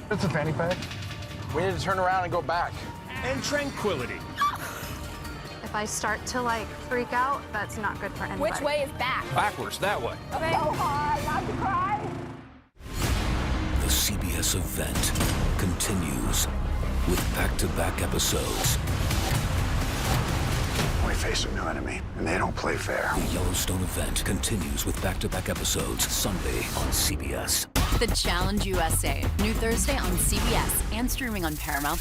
It's a fanny pack. We need to turn around and go back. And tranquility. If I start to freak out, that's not good for anybody. Which way is back? Backwards, that way. Okay. So hard not to cry. The CBS event continues with back-to-back episodes. We face a new enemy, and they don't play fair. The Yellowstone event continues with back-to-back episodes Sunday on CBS. The Challenge USA, new Thursday on CBS and streaming on Paramount+.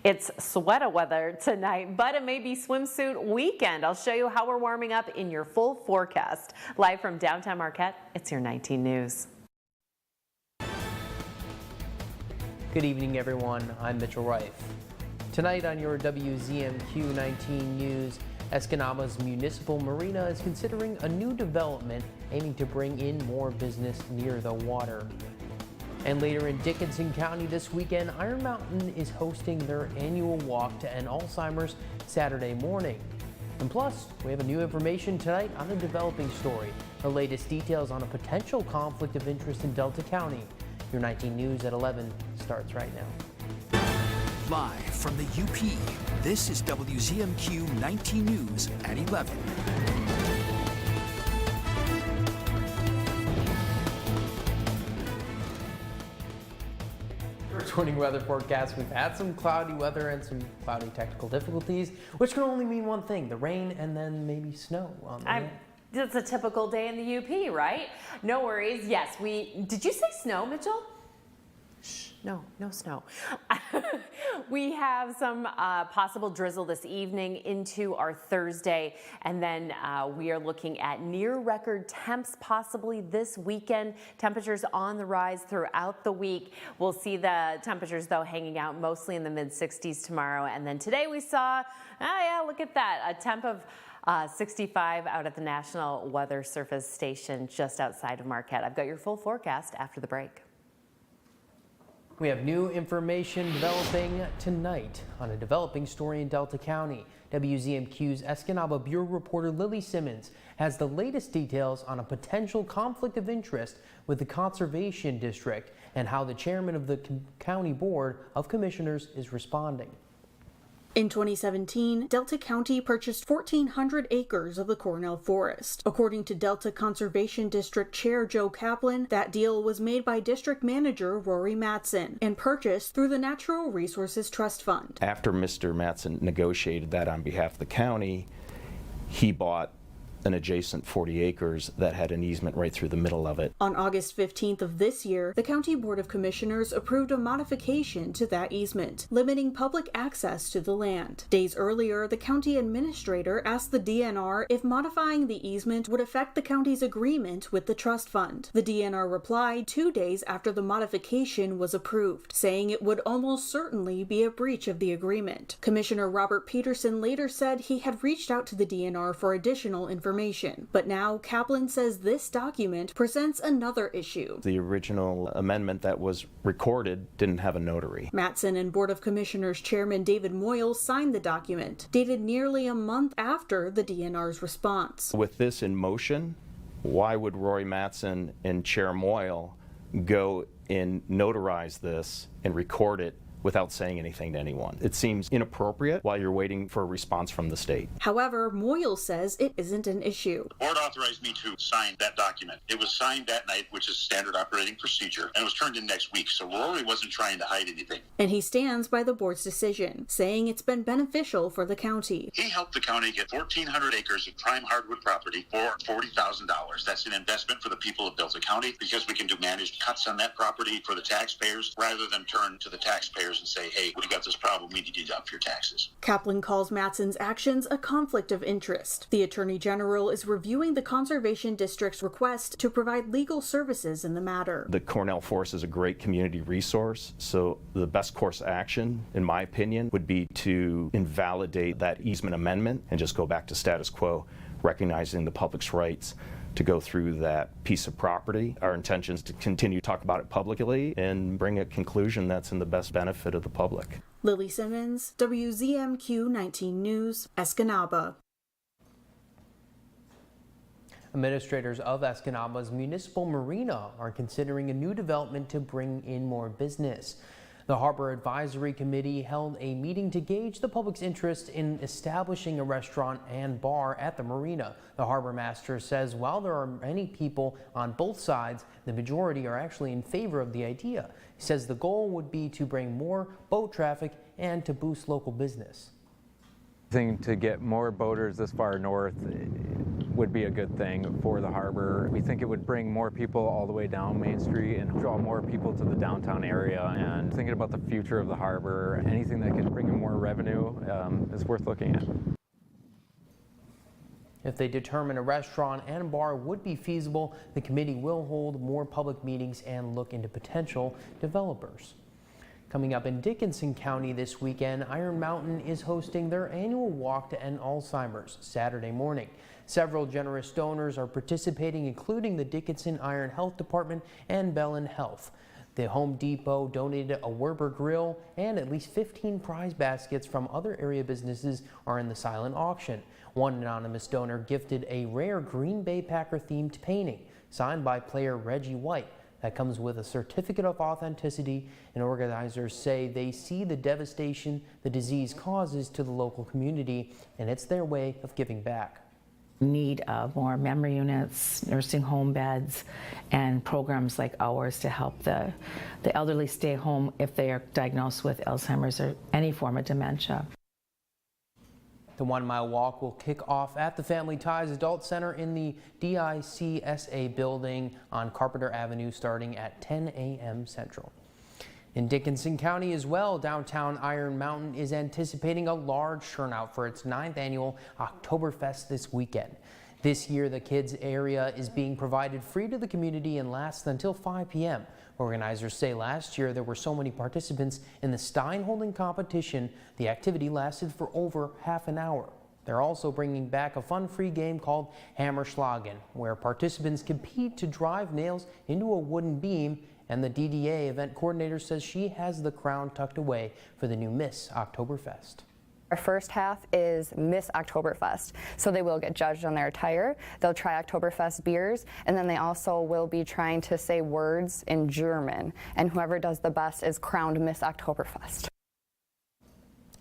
It's sweater weather tonight, but it may be swimsuit weekend. I'll show you how we're warming up in your full forecast. Live from downtown Marquette, it's your 19 News. Good evening, everyone. I'm Mitchell Reif. Tonight on your WZMQ 19 News, Escanaba's Municipal Marina is considering a new development aiming to bring in more business near the water. And later in Dickinson County this weekend, Iron Mountain is hosting their annual walk to end Alzheimer's Saturday morning. And plus, we have a new information tonight on a developing story. The latest details on a potential conflict of interest in Delta County. Your 19 News at 11 starts right now. Live from the UP, this is WZMQ 19 News at 11. Morning weather forecast. We've had some cloudy weather and some cloudy technical difficulties, which can only mean one thing: the rain and then maybe snow on the way. It's a typical day in the UP, right? No worries. Yes, did you say snow, Mitchell? Shh, no snow. We have some possible drizzle this evening into our Thursday, and then we are looking at near record temps possibly this weekend. Temperatures on the rise throughout the week. We'll see the temperatures though hanging out mostly in the mid 60s tomorrow, and then today we saw, look at that, a temp of 65 out at the National Weather Service station just outside of Marquette. I've got your full forecast after the break. We have new information developing tonight on a developing story in Delta County. WZMQ's Escanaba Bureau reporter Lily Simmons has the latest details on a potential conflict of interest with the Conservation District and how the chairman of the County Board of Commissioners is responding. In 2017, Delta County purchased 1,400 acres of the Cornell Forest. According to Delta Conservation District Chair Joe Kaplan, that deal was made by District Manager Rory Matson and purchased through the Natural Resources Trust Fund. After Mr. Matson negotiated that on behalf of the county, he bought an adjacent 40 acres that had an easement right through the middle of it. On August 15th of this year, the County Board of Commissioners approved a modification to that easement, limiting public access to the land. Days earlier, the county administrator asked the DNR if modifying the easement would affect the county's agreement with the trust fund. The DNR replied 2 days after the modification was approved, saying it would almost certainly be a breach of the agreement. Commissioner Robert Peterson later said he had reached out to the DNR for additional information. But now Kaplan says this document presents another issue. The original amendment that was recorded didn't have a notary. Matson and Board of Commissioners Chairman David Moyle signed the document, dated nearly a month after the DNR's response. With this in motion, why would Rory Matson and Chair Moyle go and notarize this and record it without saying anything to anyone? It seems inappropriate while you're waiting for a response from the state. However, Moyle says it isn't an issue. The board authorized me to sign that document. It was signed that night, which is standard operating procedure, and it was turned in next week, so Rory wasn't trying to hide anything. And he stands by the board's decision, saying it's been beneficial for the county. He helped the county get 1,400 acres of prime hardwood property for $40,000. That's an investment for the people of Delta County because we can do managed cuts on that property for the taxpayers rather than turn to the taxpayers and say, hey, we got this problem, we need to deduct your taxes. Kaplan calls Matson's actions a conflict of interest. The Attorney General is reviewing the Conservation District's request to provide legal services in the matter. The Cornell Forest is a great community resource, so the best course of action, in my opinion, would be to invalidate that easement amendment and just go back to status quo, recognizing the public's rights to go through that piece of property. Our intention is to continue to talk about it publicly and bring a conclusion that's in the best benefit of the public. Lily Simmons, WZMQ 19 News, Escanaba. Administrators of Escanava's Municipal Marina are considering a new development to bring in more business. The Harbor Advisory Committee held a meeting to gauge the public's interest in establishing a restaurant and bar at the marina. The harbor master says while there are many people on both sides, the majority are actually in favor of the idea. He says the goal would be to bring more boat traffic and to boost local business. To get more boaters this far north would be a good thing for the harbor. We think it would bring more people all the way down Main Street and draw more people to the downtown area. And thinking about the future of the harbor, anything that can bring in more revenue is worth looking at. If they determine a restaurant and bar would be feasible, the committee will hold more public meetings and look into potential developers. Coming up in Dickinson County this weekend, Iron Mountain is hosting their annual walk to end Alzheimer's Saturday morning. Several generous donors are participating, including the Dickinson Iron Health Department and Bellin Health. The Home Depot donated a Werber grill, and at least 15 prize baskets from other area businesses are in the silent auction. One anonymous donor gifted a rare Green Bay Packer themed painting signed by player Reggie White. That comes with a certificate of authenticity, and organizers say they see the devastation the disease causes to the local community, and it's their way of giving back. Need of more memory units, nursing home beds, and programs like ours to help the elderly stay home if they are diagnosed with Alzheimer's or any form of dementia. The 1 Mile Walk will kick off at the Family Ties Adult Center in the DICSA building on Carpenter Avenue starting at 10 a.m. Central. In Dickinson County as well, downtown Iron Mountain is anticipating a large turnout for its 9th annual Oktoberfest this weekend. This year, the kids area is being provided free to the community and lasts until 5 p.m. Organizers say last year there were so many participants in the Stein holding competition, the activity lasted for over half an hour. They're also bringing back a fun free game called Hammerschlagen, where participants compete to drive nails into a wooden beam, and the DDA event coordinator says she has the crown tucked away for the new Miss Oktoberfest. Our first half is Miss Oktoberfest, so they will get judged on their attire. They'll try Oktoberfest beers, and then they also will be trying to say words in German, and whoever does the best is crowned Miss Oktoberfest.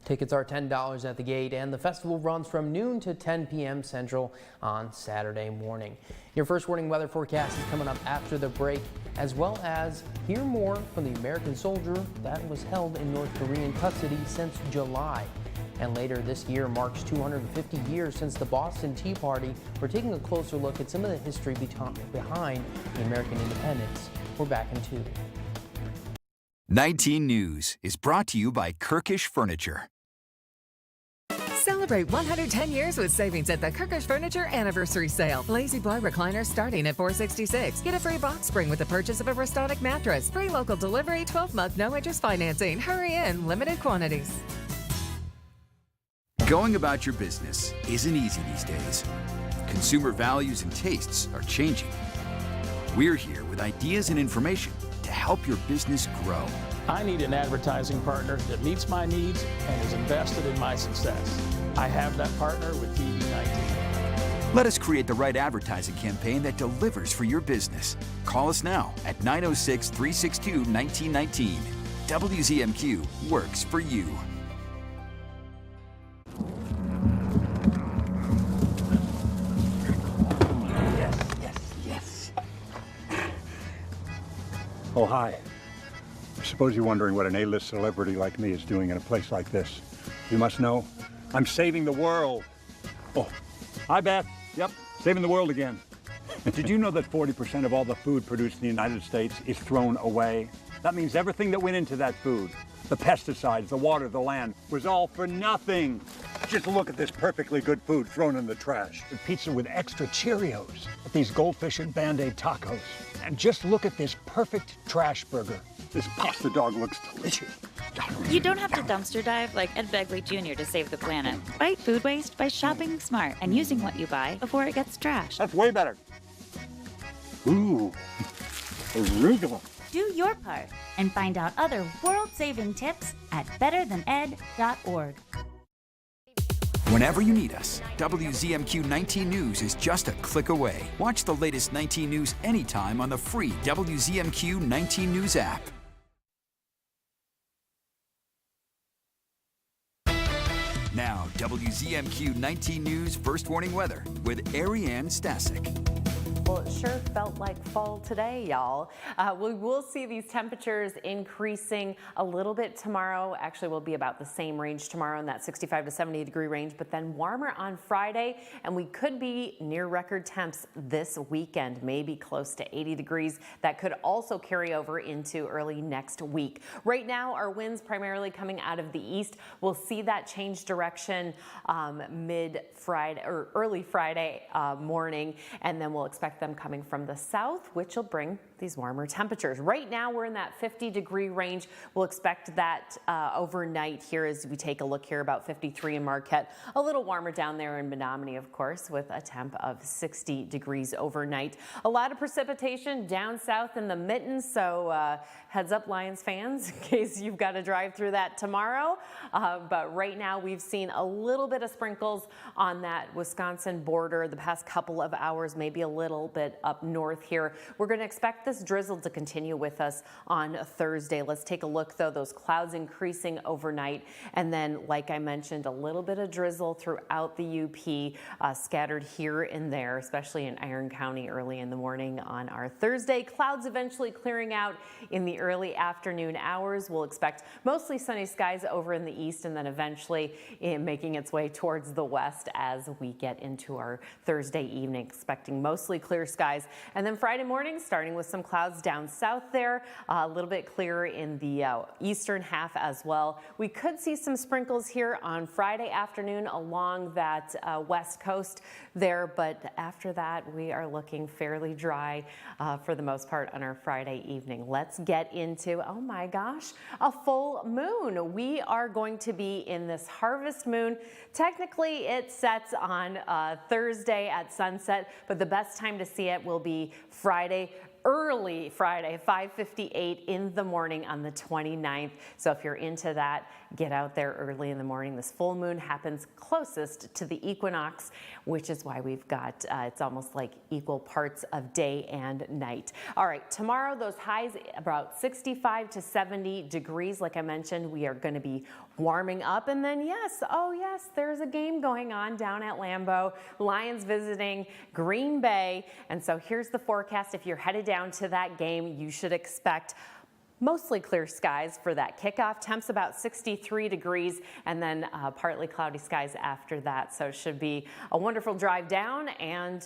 Tickets are $10 at the gate, and the festival runs from noon to 10 p.m. Central on Saturday morning. Your first warning weather forecast is coming up after the break, as well as hear more from the American soldier that was held in North Korean custody since July. And later this year marks 250 years since the Boston Tea Party. We're taking a closer look at some of the history behind the American independence. We're back in 2. 19 News is brought to you by Kirkish Furniture. Celebrate 110 years with savings at the Kirkish Furniture Anniversary Sale. Lazy Boy recliner starting at $466. Get a free box spring with the purchase of a Restonic mattress. Free local delivery, 12-month no-interest financing. Hurry in, limited quantities. Going about your business isn't easy these days. Consumer values and tastes are changing. We're here with ideas and information to help your business grow. I need an advertising partner that meets my needs and is invested in my success. I have that partner with TV19. Let us create the right advertising campaign that delivers for your business. Call us now at 906-362-1919. WZMQ works for you. Yes. Oh, hi. I suppose you're wondering what an A-list celebrity like me is doing in a place like this. You must know, I'm saving the world. Oh, hi, Beth. Yep, saving the world again. Did you know that 40% of all the food produced in the United States is thrown away? That means everything that went into that food, the pesticides, the water, the land, was all for nothing. Just look at this perfectly good food thrown in the trash. The pizza with extra Cheerios, these goldfish and Band-Aid tacos. And just look at this perfect trash burger. This pasta dog looks delicious. You don't have to dumpster dive like Ed Begley Jr. to save the planet. Fight food waste by shopping smart and using what you buy before it gets trashed. That's way better. Ooh, arugula. Do your part and find out other world-saving tips at betterthaned.org. Whenever you need us, WZMQ 19 News is just a click away. Watch the latest 19 News anytime on the free WZMQ 19 News app. Now, WZMQ 19 News First Warning Weather with Ariane Stasek. Well, it sure felt like fall today, y'all. We will see these temperatures increasing a little bit tomorrow. Actually, we'll be about the same range tomorrow in that 65 to 70 degree range, but then warmer on Friday, and we could be near record temps this weekend, maybe close to 80 degrees. That could also carry over into early next week. Right now, our winds primarily coming out of the east. We'll see that change direction mid-Friday or early Friday morning, and then we'll expect them coming from the south, which will bring these warmer temperatures. Right now, we're in that 50-degree range. We'll expect that overnight here as we take a look here, about 53 in Marquette. A little warmer down there in Menominee, of course, with a temp of 60 degrees overnight. A lot of precipitation down south in the Mittens, so heads up, Lions fans, in case you've got to drive through that tomorrow. But right now, we've seen a little bit of sprinkles on that Wisconsin border the past couple of hours, maybe a little bit up north here. We're going to expect this drizzle to continue with us on Thursday. Let's take a look, though. Those clouds increasing overnight, and then, like I mentioned, a little bit of drizzle throughout the UP, scattered here and there, especially in Iron County early in the morning on our Thursday. Clouds eventually clearing out in the early afternoon hours. We'll expect mostly sunny skies over in the east, and then eventually making its way towards the west as we get into our Thursday evening, expecting mostly clear skies. And then Friday morning, starting with some clouds down south there, a little bit clearer in the eastern half as well. We could see some sprinkles here on Friday afternoon along that west coast there, but after that, we are looking fairly dry for the most part on our Friday evening. Let's get into, oh my gosh, a full moon. We are going to be in this harvest moon. Technically, it sets on Thursday at sunset, but the best time to see it will be Friday, early Friday, 5:58 in the morning on the 29th. So if you're into that, get out there early in the morning. This full moon happens closest to the equinox, which is why we've got, it's almost like equal parts of day and night. All right, tomorrow, those highs about 65 to 70 degrees. Like I mentioned, we are going to be warming up. And then, yes, oh yes, there's a game going on down at Lambeau. Lions visiting Green Bay. And so here's the forecast. If you're headed down to that game, you should expect mostly clear skies for that kickoff. Temps about 63 degrees, and then partly cloudy skies after that. So it should be a wonderful drive down and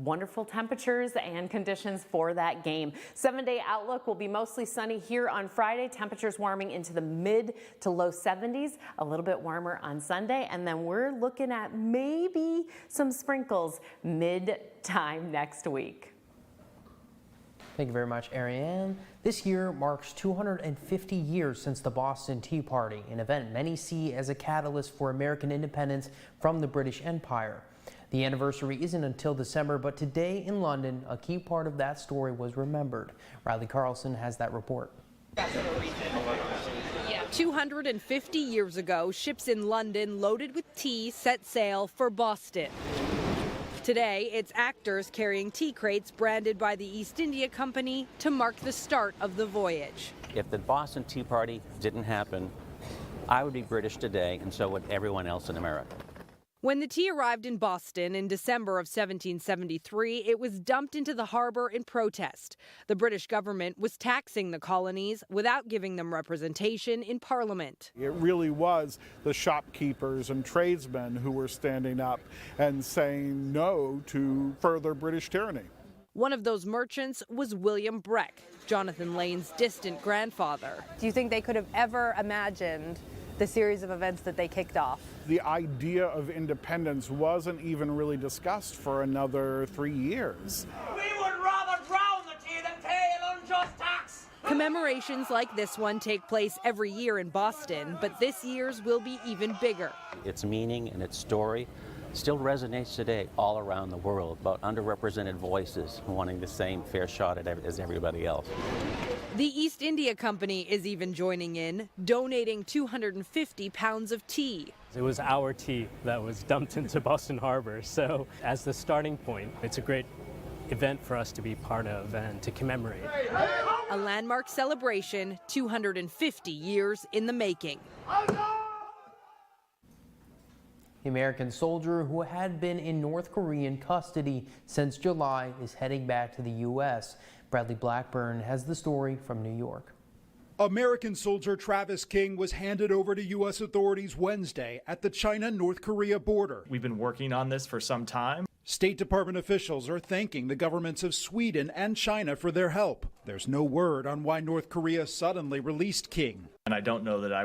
wonderful temperatures and conditions for that game. 7-day outlook will be mostly sunny here on Friday. Temperatures warming into the mid to low 70s, a little bit warmer on Sunday. And then we're looking at maybe some sprinkles mid-time next week. Thank you very much, Ariane. This year marks 250 years since the Boston Tea Party, an event many see as a catalyst for American independence from the British Empire. The anniversary isn't until December, but today in London, a key part of that story was remembered. Riley Carlson has that report. 250 years ago, ships in London loaded with tea set sail for Boston. Today, it's actors carrying tea crates branded by the East India Company to mark the start of the voyage. If the Boston Tea Party didn't happen, I would be British today, and so would everyone else in America. When the tea arrived in Boston in December of 1773, it was dumped into the harbor in protest. The British government was taxing the colonies without giving them representation in Parliament. It really was the shopkeepers and tradesmen who were standing up and saying no to further British tyranny. One of those merchants was William Breck, Jonathan Lane's distant grandfather. Do you think they could have ever imagined the series of events that they kicked off? The idea of independence wasn't even really discussed for another 3 years. We would rather drown the tea than pay an unjust tax. Commemorations like this one take place every year in Boston, but this year's will be even bigger. Its meaning and its story still resonates today all around the world about underrepresented voices wanting the same fair shot at as everybody else. The East India Company is even joining in, donating 250 pounds of tea. It was our tea that was dumped into Boston Harbor, so as the starting point, it's a great event for us to be part of and to commemorate. A landmark celebration, 250 years in the making. The American soldier who had been in North Korean custody since July is heading back to the U.S. Bradley Blackburn has the story from New York. American soldier Travis King was handed over to U.S. authorities Wednesday at the China-North Korea border. We've been working on this for some time. State Department officials are thanking the governments of Sweden and China for their help. There's no word on why North Korea suddenly released King. And I don't know that I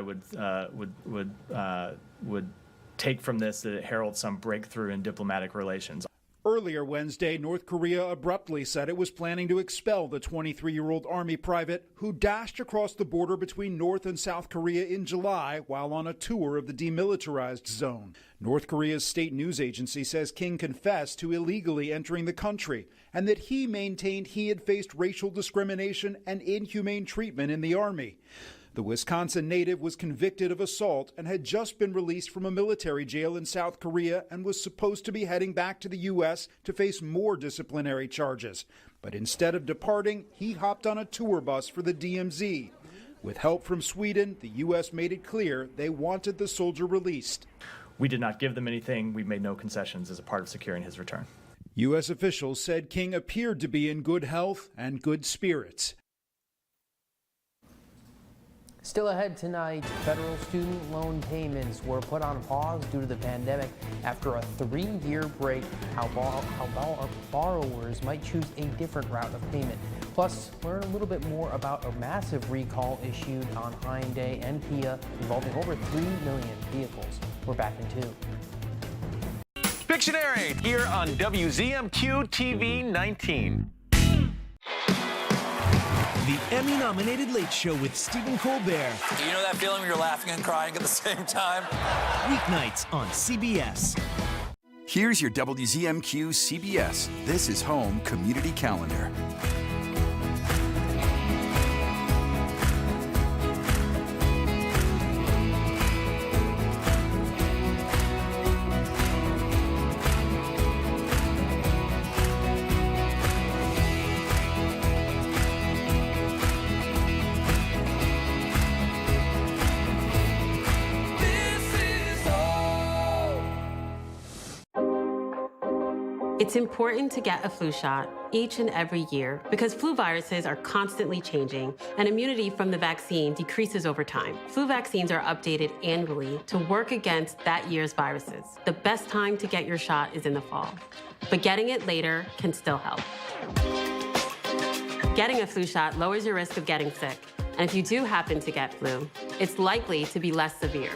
would take from this that it heralds some breakthrough in diplomatic relations. Earlier Wednesday, North Korea abruptly said it was planning to expel the 23-year-old Army private who dashed across the border between North and South Korea in July while on a tour of the demilitarized zone. North Korea's state news agency says King confessed to illegally entering the country and that he maintained he had faced racial discrimination and inhumane treatment in the Army. The Wisconsin native was convicted of assault and had just been released from a military jail in South Korea and was supposed to be heading back to the U.S. to face more disciplinary charges. But instead of departing, he hopped on a tour bus for the DMZ. With help from Sweden, the U.S. made it clear they wanted the soldier released. We did not give them anything. We made no concessions as a part of securing his return. U.S. officials said King appeared to be in good health and good spirits. Still ahead tonight, federal student loan payments were put on pause due to the pandemic after a 3-year break. How borrowers might choose a different route of payment. Plus, learn a little bit more about a massive recall issued on Hyundai and Kia involving over 3 million vehicles. We're back in 2. Pictionary here on WZMQ TV 19. The Emmy-nominated Late Show with Stephen Colbert. Do you know that feeling when you're laughing and crying at the same time? Weeknights on CBS. Here's your WZMQ CBS This is Home Community Calendar. It's important to get a flu shot each and every year because flu viruses are constantly changing and immunity from the vaccine decreases over time. Flu vaccines are updated annually to work against that year's viruses. The best time to get your shot is in the fall, but getting it later can still help. Getting a flu shot lowers your risk of getting sick, and if you do happen to get flu, it's likely to be less severe.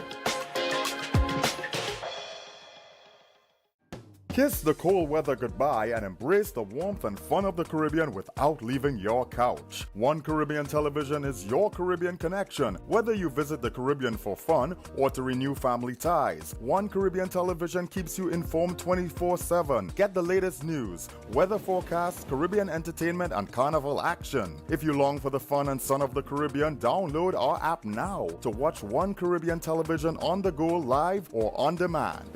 Kiss the cold weather goodbye and embrace the warmth and fun of the Caribbean without leaving your couch. One Caribbean Television is your Caribbean connection, whether you visit the Caribbean for fun or to renew family ties. One Caribbean Television keeps you informed 24/7. Get the latest news, weather forecasts, Caribbean entertainment, and carnival action. If you long for the fun and sun of the Caribbean, download our app now to watch One Caribbean Television on the go, live or on demand.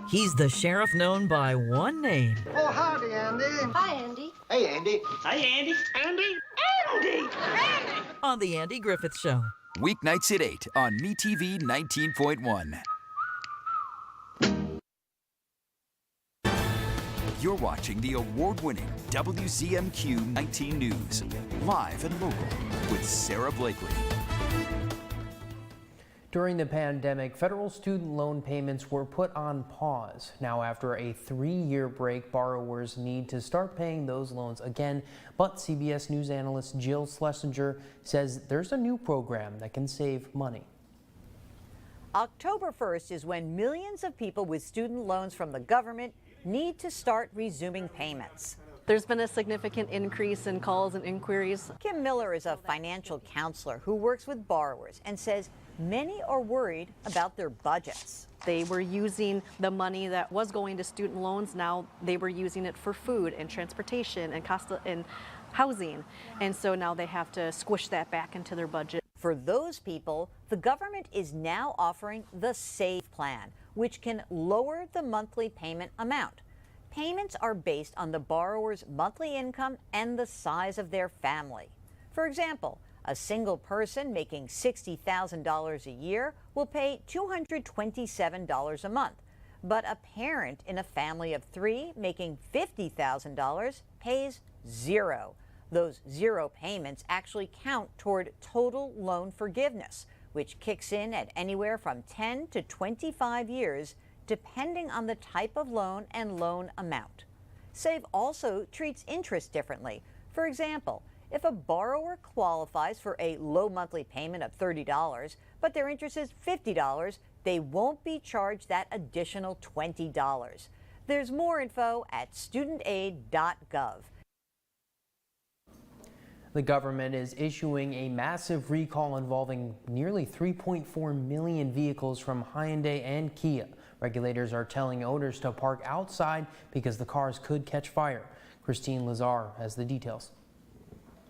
He's the sheriff known by one name. Oh, howdy, Andy. Hi, Andy. Hey, Andy. Hi, Andy. Andy. Andy. Andy. On The Andy Griffith Show. Weeknights at 8 on MeTV 19.1. You're watching the award-winning WZMQ 19 News, live and local with Sarah Blakely. During the pandemic, federal student loan payments were put on pause. Now, after a 3-year break, borrowers need to start paying those loans again. But CBS News analyst Jill Schlesinger says there's a new program that can save money. October 1st is when millions of people with student loans from the government need to start resuming payments. There's been a significant increase in calls and inquiries. Kim Miller is a financial counselor who works with borrowers and says many are worried about their budgets. They were using the money that was going to student loans. Now they were using it for food and transportation and cost and housing. And so now they have to squish that back into their budget. For those people, the government is now offering the SAVE plan, which can lower the monthly payment amount. Payments are based on the borrower's monthly income and the size of their family. For example, a single person making $60,000 a year will pay $227 a month, but a parent in a family of 3 making $50,000 pays $0. Those 0 payments actually count toward total loan forgiveness, which kicks in at anywhere from 10 to 25 years, depending on the type of loan and loan amount. SAVE also treats interest differently. For example, if a borrower qualifies for a low monthly payment of $30, but their interest is $50, they won't be charged that additional $20. There's more info at studentaid.gov. The government is issuing a massive recall involving nearly 3.4 million vehicles from Hyundai and Kia. Regulators are telling owners to park outside because the cars could catch fire. Christine Lazar has the details.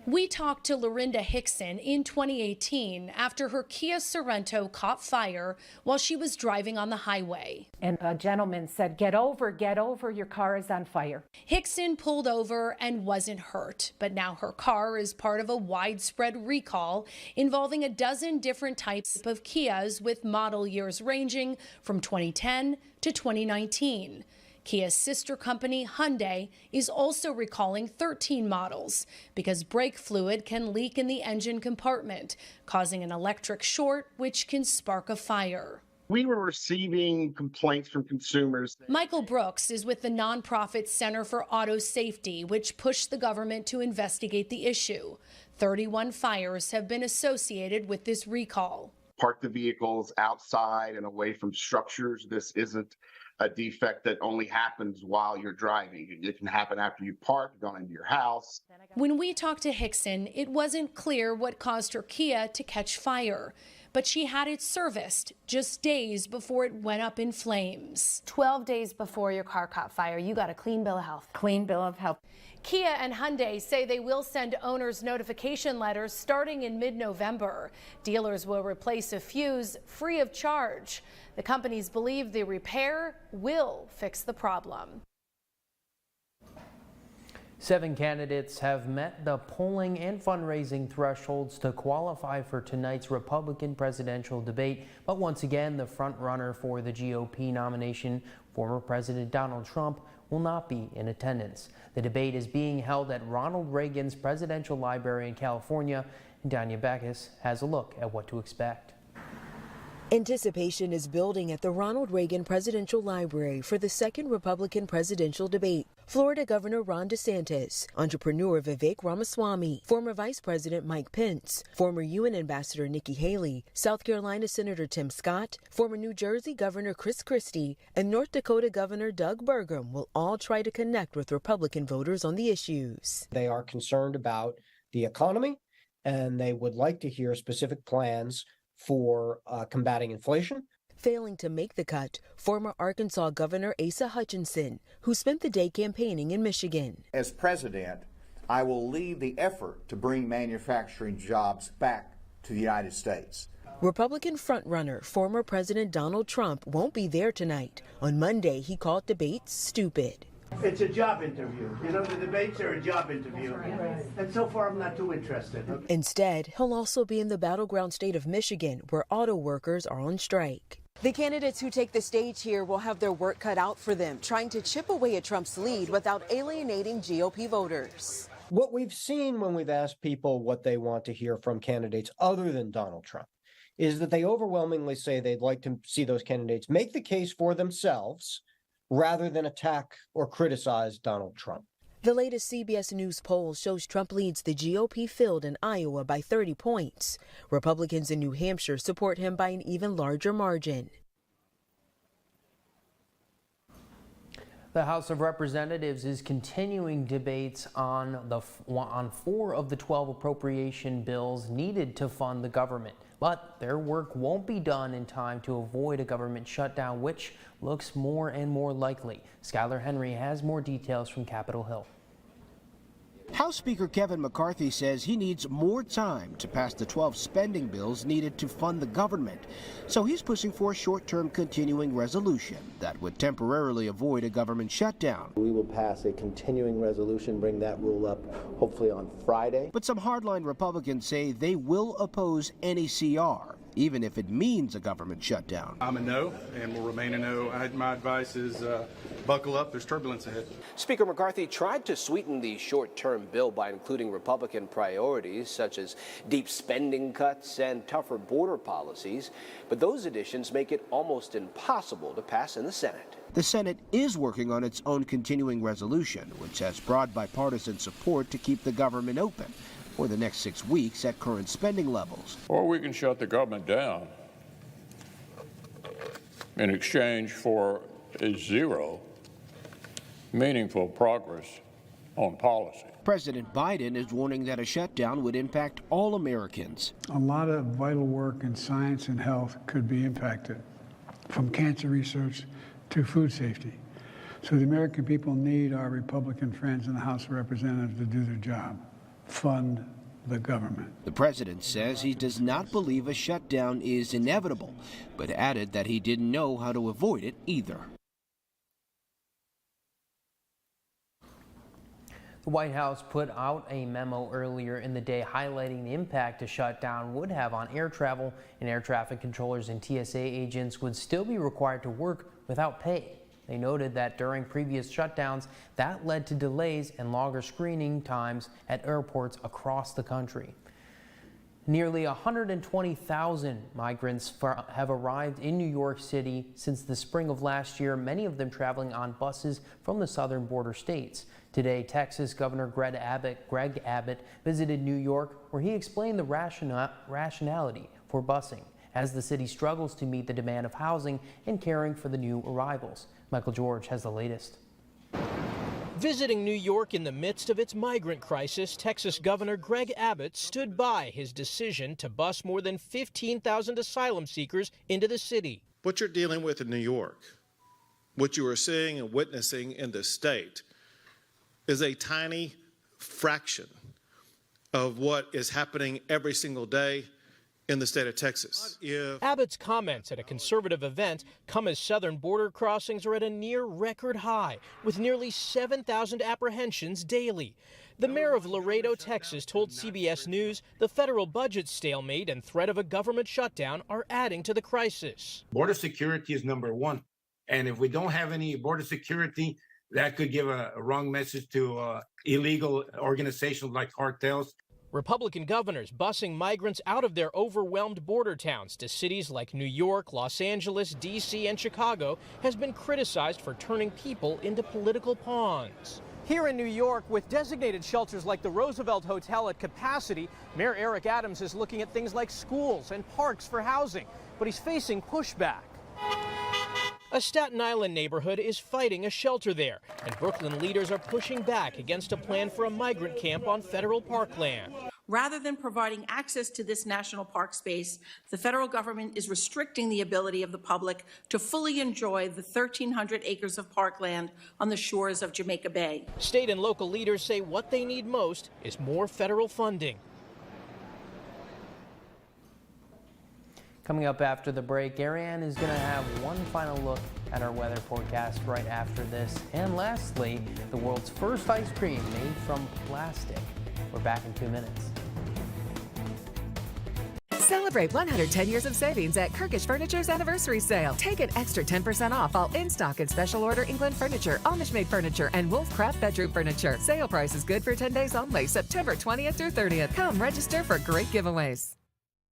We talked to Lorinda Hickson in 2018 after her Kia Sorento caught fire while she was driving on the highway. And a gentleman said, get over, your car is on fire. Hickson pulled over and wasn't hurt, but now her car is part of a widespread recall involving a dozen different types of Kias with model years ranging from 2010 to 2019. Kia's sister company, Hyundai, is also recalling 13 models because brake fluid can leak in the engine compartment, causing an electric short, which can spark a fire. We were receiving complaints from consumers. Michael Brooks is with the nonprofit Center for Auto Safety, which pushed the government to investigate the issue. 31 fires have been associated with this recall. Park the vehicles outside and away from structures. This isn't a defect that only happens while you're driving. It can happen after you park, gone into your house. When we talked to Hickson, it wasn't clear what caused her Kia to catch fire, but she had it serviced just days before it went up in flames. 12 days before your car caught fire, you got a clean bill of health. Clean bill of health. Kia and Hyundai say they will send owners notification letters starting in mid-November. Dealers will replace a fuse free of charge. The companies believe the repair will fix the problem. 7 candidates have met the polling and fundraising thresholds to qualify for tonight's Republican presidential debate. But once again, the front-runner for the GOP nomination, former President Donald Trump, will not be in attendance. The debate is being held at Ronald Reagan's Presidential Library in California. And Danya Backus has a look at what to expect. Anticipation is building at the Ronald Reagan Presidential Library for the second Republican presidential debate. Florida Governor Ron DeSantis, entrepreneur Vivek Ramaswamy, former Vice President Mike Pence, former UN Ambassador Nikki Haley, South Carolina Senator Tim Scott, former New Jersey Governor Chris Christie, and North Dakota Governor Doug Burgum will all try to connect with Republican voters on the issues. They are concerned about the economy, and they would like to hear specific plans for combating inflation. Failing to make the cut, former Arkansas Governor Asa Hutchinson, who spent the day campaigning in Michigan. As president, I will lead the effort to bring manufacturing jobs back to the United States. Republican frontrunner, former President Donald Trump, won't be there tonight. On Monday, he called debates stupid. It's a job interview. You know, the debates are a job interview. And so far, I'm not too interested. Instead, he'll also be in the battleground state of Michigan, where auto workers are on strike. The candidates who take the stage here will have their work cut out for them, trying to chip away at Trump's lead without alienating GOP voters. What we've seen when we've asked people what they want to hear from candidates other than Donald Trump is that they overwhelmingly say they'd like to see those candidates make the case for themselves rather than attack or criticize Donald Trump. The latest CBS News poll shows Trump leads the GOP field in Iowa by 30 points. Republicans in New Hampshire support him by an even larger margin. The House of Representatives is continuing debates on 4 of the 12 appropriation bills needed to fund the government. But their work won't be done in time to avoid a government shutdown, which looks more and more likely. Skylar Henry has more details from Capitol Hill. House Speaker Kevin McCarthy says he needs more time to pass the 12 spending bills needed to fund the government. So he's pushing for a short-term continuing resolution that would temporarily avoid a government shutdown. We will pass a continuing resolution, bring that rule up hopefully on Friday. But some hardline Republicans say they will oppose any CR, even if it means a government shutdown. I'm a no and will remain a no. My advice is buckle up, there's turbulence ahead. Speaker McCarthy tried to sweeten the short-term bill by including Republican priorities such as deep spending cuts and tougher border policies, but those additions make it almost impossible to pass in the Senate. The Senate is working on its own continuing resolution, which has broad bipartisan support to keep the government open for the next 6 weeks at current spending levels. Or we can shut the government down in exchange for a zero meaningful progress on policy. President Biden is warning that a shutdown would impact all Americans. A lot of vital work in science and health could be impacted, from cancer research to food safety. So the American people need our Republican friends in the House of Representatives to do their job. Fund the government. The president says he does not believe a shutdown is inevitable, but added that he didn't know how to avoid it either. The White House put out a memo earlier in the day highlighting the impact a shutdown would have on air travel, and air traffic controllers and TSA agents would still be required to work without pay. They noted that during previous shutdowns, that led to delays and longer screening times at airports across the country. Nearly 120,000 migrants have arrived in New York City since the spring of last year, many of them traveling on buses from the southern border states. Today, Texas Governor Greg Abbott visited New York, where he explained the rationality for busing as the city struggles to meet the demand of housing and caring for the new arrivals. Michael George has the latest. Visiting New York in the midst of its migrant crisis, Texas Governor Greg Abbott stood by his decision to bus more than 15,000 asylum seekers into the city. What you're dealing with in New York, what you are seeing and witnessing in the state, is a tiny fraction of what is happening every single day in the state of Texas. Abbott's comments at a conservative event come as southern border crossings are at a near record high, with nearly 7,000 apprehensions daily. The mayor of Laredo, Texas, told CBS News the federal budget stalemate and threat of a government shutdown are adding to the crisis. Border security is number one. And if we don't have any border security, that could give a wrong message to illegal organizations like cartels. Republican governors busing migrants out of their overwhelmed border towns to cities like New York, Los Angeles, D.C., and Chicago has been criticized for turning people into political pawns. Here in New York, with designated shelters like the Roosevelt Hotel at capacity, Mayor Eric Adams is looking at things like schools and parks for housing, but he's facing pushback. A Staten Island neighborhood is fighting a shelter there, and Brooklyn leaders are pushing back against a plan for a migrant camp on federal parkland. Rather than providing access to this national park space, the federal government is restricting the ability of the public to fully enjoy the 1,300 acres of parkland on the shores of Jamaica Bay. State and local leaders say what they need most is more federal funding. Coming up after the break, Ariane is going to have one final look at our weather forecast right after this. And lastly, the world's first ice cream made from plastic. We're back in 2 minutes. Celebrate 110 years of savings at Kirkish Furniture's anniversary sale. Take an extra 10% off all in-stock and special order England furniture, Amish-made furniture, and Wolfcraft bedroom furniture. Sale price is good for 10 days only, September 20th through 30th. Come register for great giveaways.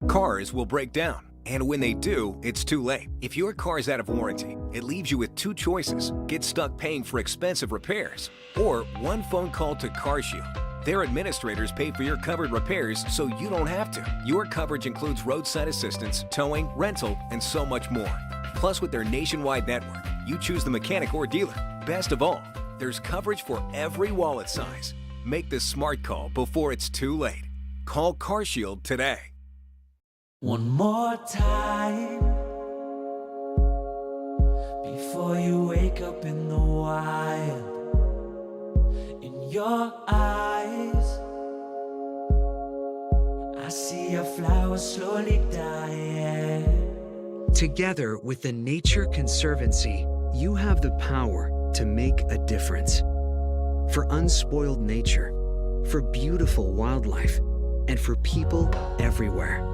Cars will break down. And when they do, it's too late. If your car is out of warranty, it leaves you with two choices. Get stuck paying for expensive repairs, or one phone call to CarShield. Their administrators pay for your covered repairs so you don't have to. Your coverage includes roadside assistance, towing, rental, and so much more. Plus, with their nationwide network, you choose the mechanic or dealer. Best of all, there's coverage for every wallet size. Make the smart call before it's too late. Call CarShield today. One more time before you wake up in the wild. In your eyes, I see a flower slowly dying. Together with the Nature Conservancy, you have the power to make a difference. For unspoiled nature, for beautiful wildlife, and for people everywhere.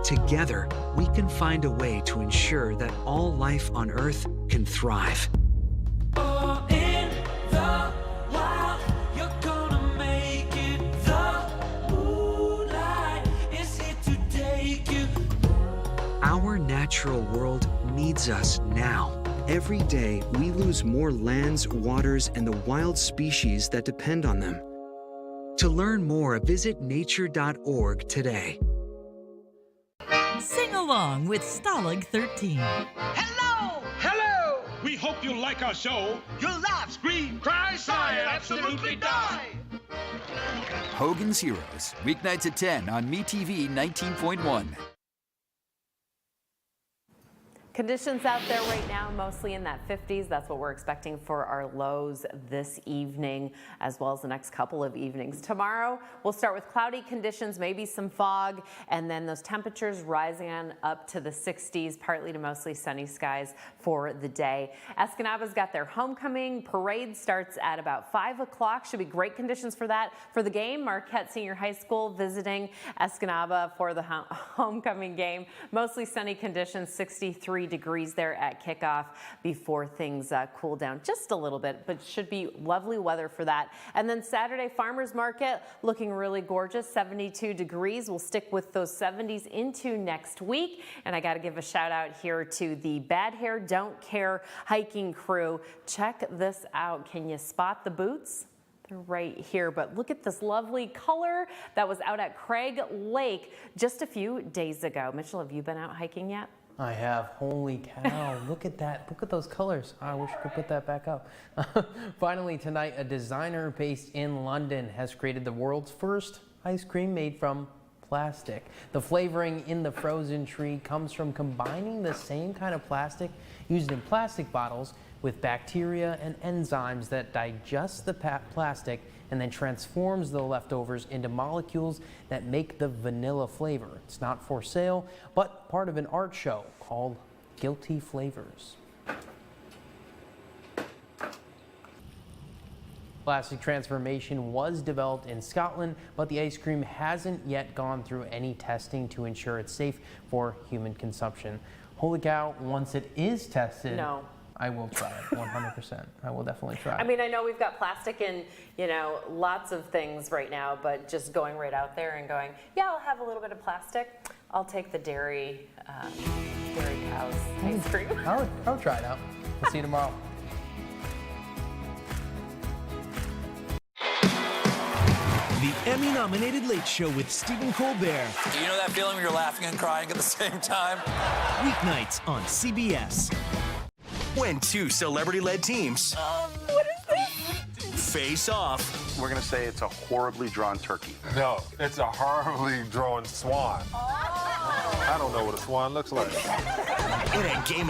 Together, we can find a way to ensure that all life on Earth can thrive. Oh, in the wild, you're gonna make it. The moonlight is here to take you. Our natural world needs us now. Every day, we lose more lands, waters, and the wild species that depend on them. To learn more, visit nature.org today. Sing along with Stalag 13. Hello! Hello! We hope you like our show. You'll laugh, scream, cry, sigh, and absolutely die. Hogan's Heroes, weeknights at 10 on MeTV 19.1. Conditions out there right now, mostly in that 50s. That's what we're expecting for our lows this evening, as well as the next couple of evenings. Tomorrow, we'll start with cloudy conditions, maybe some fog, and then those temperatures rising on up to the 60s, partly to mostly sunny skies for the day. Escanaba's got their homecoming parade, starts at about 5 o'clock. Should be great conditions for that. For the game, Marquette Senior High School visiting Escanaba for the homecoming game. Mostly sunny conditions, 63 degrees there at kickoff before things cool down just a little bit, but should be lovely weather for that. And then Saturday, Farmers Market looking really gorgeous, 72 degrees. We'll stick with those 70s into next week. And I got to give a shout out here to the Bad Hair Don't Care hiking crew. Check this out. Can you spot the boots? They're right here, but look at this lovely color that was out at Craig Lake just a few days ago. Mitchell, have you been out hiking yet? I have. Holy cow. Look at that. Look at those colors. I wish I could put that back up. Finally tonight, a designer based in London has created the world's first ice cream made from plastic. The flavoring in the frozen tree comes from combining the same kind of plastic used in plastic bottles with bacteria and enzymes that digest the plastic and then transforms the leftovers into molecules that make the vanilla flavor. It's not for sale, but part of an art show called Guilty Flavors. Plastic transformation was developed in Scotland, but the ice cream hasn't yet gone through any testing to ensure it's safe for human consumption. Holy cow, once it is tested, No. I will try it, 100%. I will definitely try it. I mean, I know we've got plastic in, lots of things right now, but just going right out there and going, yeah, I'll have a little bit of plastic. I'll take the dairy cow's ice cream. I'll try it out. We'll see you tomorrow. The Emmy-nominated Late Show with Stephen Colbert. Do you know that feeling when you're laughing and crying at the same time? Weeknights on CBS. When two celebrity-led teams what is this? face off. We're going to say it's a horribly drawn turkey. No, it's a horribly drawn swan. Oh. I don't know what a swan looks like. In a game